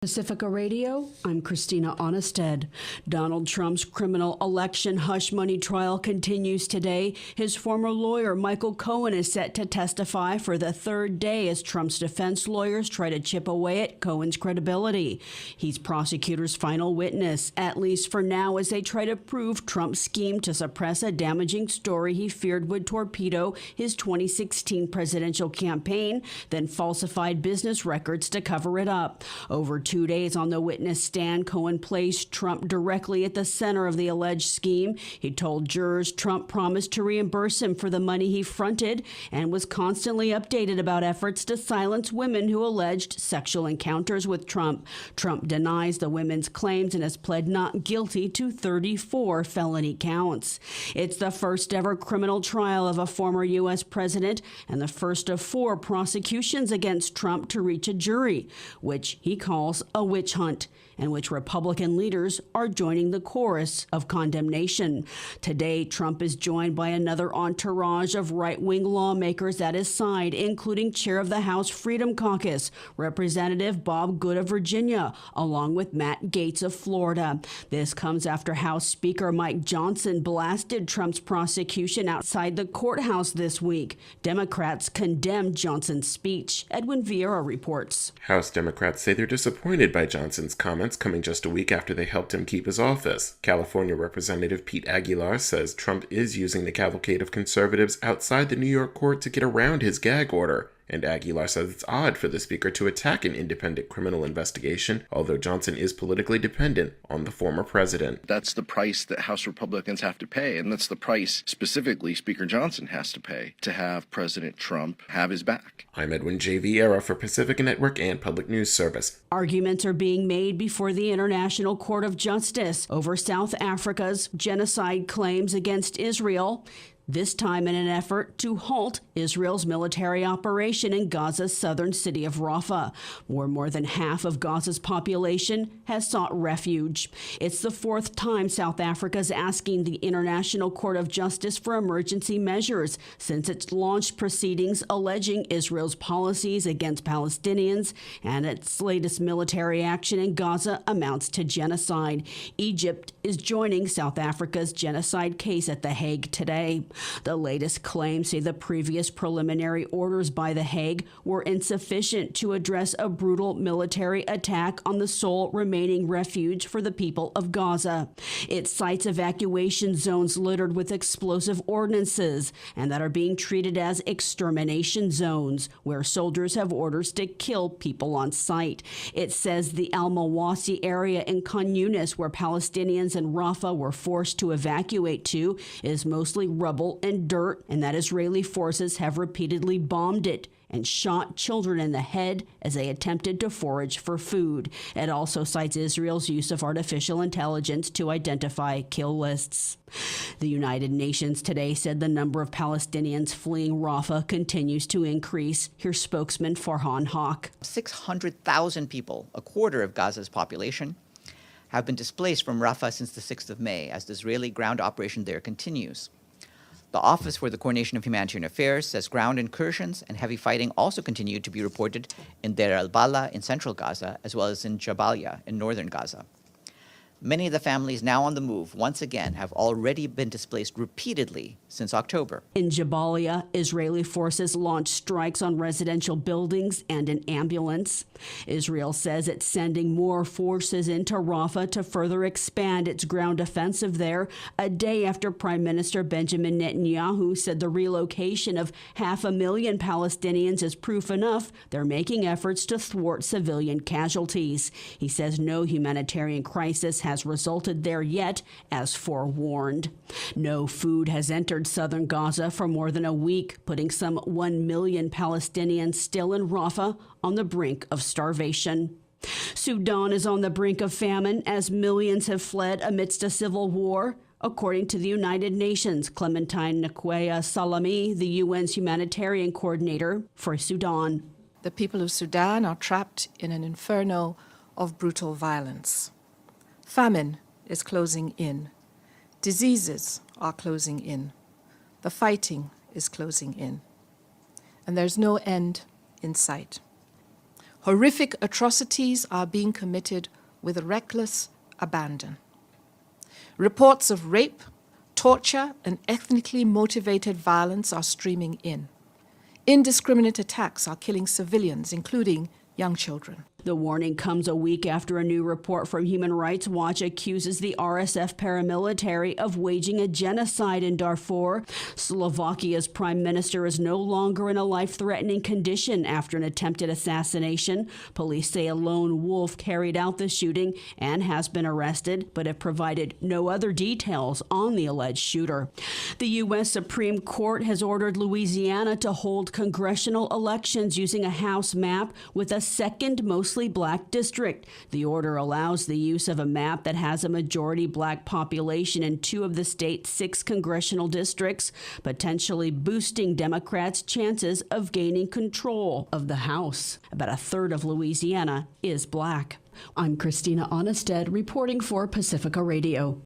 Pacifica Radio, I'm Christina Onnested. Donald Trump's criminal election hush money trial continues today. His former lawyer, Michael Cohen, is set to testify for the third day as Trump's defense lawyers try to chip away at Cohen's credibility. He's prosecutors' final witness, at least for now, as they try to prove Trump's scheme to suppress a damaging story he feared would torpedo his 2016 presidential campaign, then falsified business records to cover it up. Over 2 days on the witness stand, Cohen placed Trump directly at the center of the alleged scheme. He told jurors Trump promised to reimburse him for the money he fronted and was constantly updated about efforts to silence women who alleged sexual encounters with Trump. Trump denies the women's claims and has pled not guilty to 34 felony counts. It's the first ever criminal trial of a former U.S. president and the first of 4 prosecutions against Trump to reach a jury, which he calls a witch hunt, and which Republican leaders are joining the chorus of condemnation. Today, Trump is joined by another entourage of right-wing lawmakers at his side, including chair of the House Freedom Caucus, Representative Bob Good of Virginia, along with Matt Gaetz of Florida. This comes after House Speaker Mike Johnson blasted Trump's prosecution outside the courthouse this week. Democrats condemned Johnson's speech. Edwin Vieira reports. House Democrats say they're disappointed by Johnson's comments coming just a week after they helped him keep his office. California Representative Pete Aguilar says Trump is using the cavalcade of conservatives outside the New York court to get around his gag order. And Aguilar says it's odd for the speaker to attack an independent criminal investigation, although Johnson is politically dependent on the former president. That's the price that House Republicans have to pay, and that's the price specifically Speaker Johnson has to pay to have President Trump have his back. I'm Edwin J. Vieira for Pacifica Network and Public News Service. Arguments are being made before the International Court of Justice over South Africa's genocide claims against Israel, this time in an effort to halt Israel's military operation in Gaza's southern city of Rafah, where more than half of Gaza's population has sought refuge. It's the 4th time South Africa's asking the International Court of Justice for emergency measures since it's launched proceedings alleging Israel's policies against Palestinians and its latest military action in Gaza amounts to genocide. Egypt is joining South Africa's genocide case at The Hague today. The latest claims say the previous preliminary orders by The Hague were insufficient to address a brutal military attack on the sole remaining refuge for the people of Gaza. It cites evacuation zones littered with explosive ordnances and that are being treated as extermination zones, where soldiers have orders to kill people on sight. It says the Al-Mawasi area in Khan Yunis, where Palestinians in Rafah were forced to evacuate to, is mostly rubble and dirt, and that Israeli forces have repeatedly bombed it and shot children in the head as they attempted to forage for food. It also cites Israel's use of artificial intelligence to identify kill lists. The United Nations today said the number of Palestinians fleeing Rafah continues to increase. Here's spokesman Farhan Haq. 600,000 people, a quarter of Gaza's population, have been displaced from Rafah since the 6th of May as the Israeli ground operation there continues. The Office for the Coordination of Humanitarian Affairs says ground incursions and heavy fighting also continue to be reported in Deir al-Bala in central Gaza, as well as in Jabalia in northern Gaza. Many of the families now on the move, once again, have already been displaced repeatedly since October. In Jabalia, Israeli forces launched strikes on residential buildings and an ambulance. Israel says it's sending more forces into Rafah to further expand its ground offensive there, a day after Prime Minister Benjamin Netanyahu said the relocation of 500,000 Palestinians is proof enough they're making efforts to thwart civilian casualties. He says no humanitarian crisis has resulted there yet, as forewarned. No food has entered southern Gaza for more than a week, putting some 1 million Palestinians still in Rafah on the brink of starvation. Sudan is on the brink of famine as millions have fled amidst a civil war. According to the United Nations, Clementine Nkwea Salami, the UN's humanitarian coordinator for Sudan. The people of Sudan are trapped in an inferno of brutal violence. Famine is closing in. Diseases are closing in. The fighting is closing in. And there's no end in sight. Horrific atrocities are being committed with reckless abandon. Reports of rape, torture, and ethnically motivated violence are streaming in. Indiscriminate attacks are killing civilians, including young children. The warning comes a week after a new report from Human Rights Watch accuses the RSF paramilitary of waging a genocide in Darfur. Slovakia's prime minister is no longer in a life-threatening condition after an attempted assassination. Police say a lone wolf carried out the shooting and has been arrested, but have provided no other details on the alleged shooter. The U.S. Supreme Court has ordered Louisiana to hold congressional elections using a House map with a second mostly black district. The order allows the use of a map that has a majority black population in 2 of the state's 6 congressional districts, potentially boosting Democrats' chances of gaining control of the House. About a third of Louisiana is black. I'm Christina Onnested reporting for Pacifica Radio.